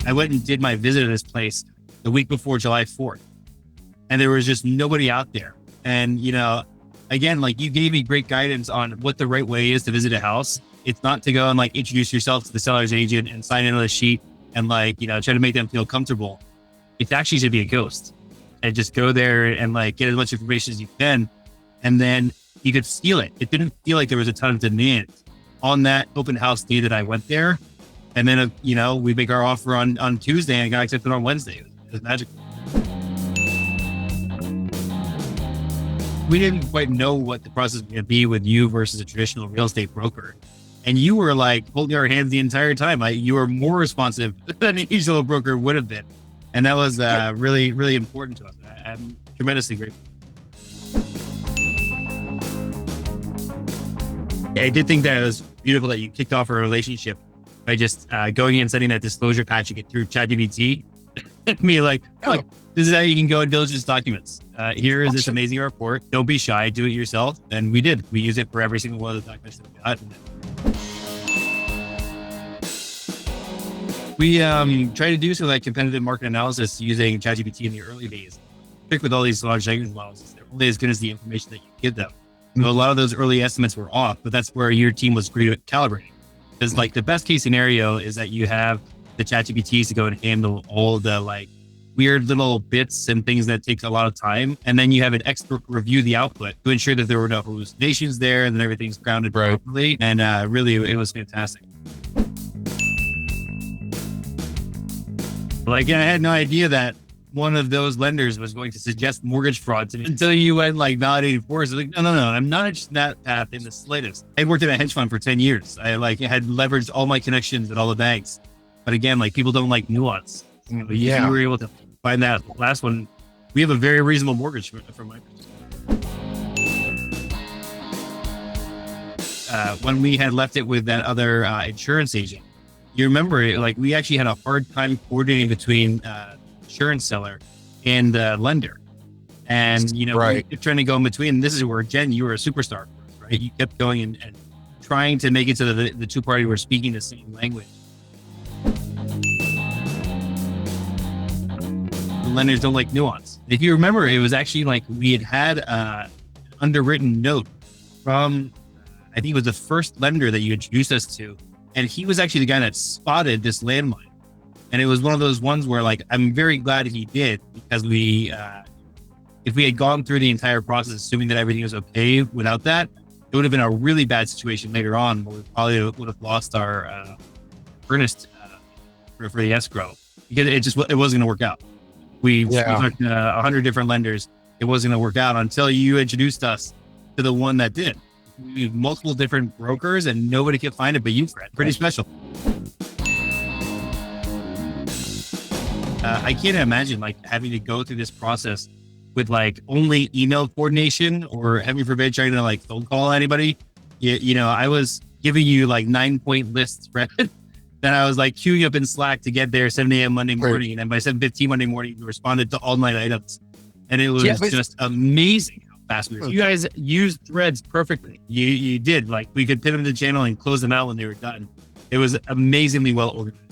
I went and did my visit of this place the week before July 4th, and there was just nobody out there. And, again, like you gave me great guidance on what the right way is to visit a house. It's not to go and like introduce yourself to the seller's agent and sign in on a sheet and like, try to make them feel comfortable. It's actually to be a ghost and just go there and like get as much information as you can. And then you could feel it. It didn't feel like there was a ton of demand on that open house day that I went there. And then, we make our offer on Tuesday and got accepted on Wednesday. It was magical. We didn't quite know what the process was going to be with you versus a traditional real estate broker. And you were like holding our hands the entire time. You were more responsive than a usual broker would have been. And that was really, really important to us. I'm tremendously grateful. I did think that it was beautiful that you kicked off a relationship by just going in and setting that disclosure patch you get through ChatGPT. Me like, oh, this is how you can go and diligence documents. Here is this amazing report. Don't be shy. Do it yourself. And we did. We use it for every single one of the documents that we got. We try to do some like competitive market analysis using ChatGPT in the early days. Pick with all these large language models, they're only as good as the information that you give them. A lot of those early estimates were off, but that's where your team was great at calibrating. Because like the best case scenario is that you have the ChatGPTs to go and handle all the like weird little bits and things that take a lot of time. And then you have an expert review the output to ensure that there were no hallucinations there and that everything's grounded properly. And really, it was fantastic. Like, I had no idea that one of those lenders was going to suggest mortgage fraud to me until you went like validated for us. Like, no, I'm not interested in that path in the slightest. I worked in a hedge fund for 10 years. I had leveraged all my connections at all the banks. But again, like people don't like nuance. You were able to find that last one. We have a very reasonable mortgage from my perspective. When we had left it with that other insurance agent, you remember, like we actually had a hard time coordinating between insurance seller and the lender. And, we kept trying to go in between. This is where, Jen, you were a superstar, right? You kept going and trying to make it so that the two parties were speaking the same language. The lenders don't like nuance. If you remember, it was actually like we had an underwritten note from, I think it was the first lender that you introduced us to. And he was actually the guy that spotted this landmine. And it was one of those ones where like, I'm very glad he did, because if we had gone through the entire process, assuming that everything was okay without that, it would have been a really bad situation later on, where we probably would have lost our earnest for the escrow, because it wasn't going to work out. We talked to 100 different lenders. It wasn't going to work out until you introduced us to the one that did. We have multiple different brokers and nobody could find it but you, Fred. Pretty special. I can't imagine like having to go through this process with like only email coordination, or heaven forbid trying to like phone call anybody. I was giving you like 9-point lists, Fred, that I was like queuing up in Slack to get there 7 a.m. Monday morning. And then by 7:15 Monday morning, we responded to all my items. And it was just amazing how fast we were. You guys used threads perfectly. You did. Like we could pin them to the channel and close them out when they were done. It was amazingly well organized.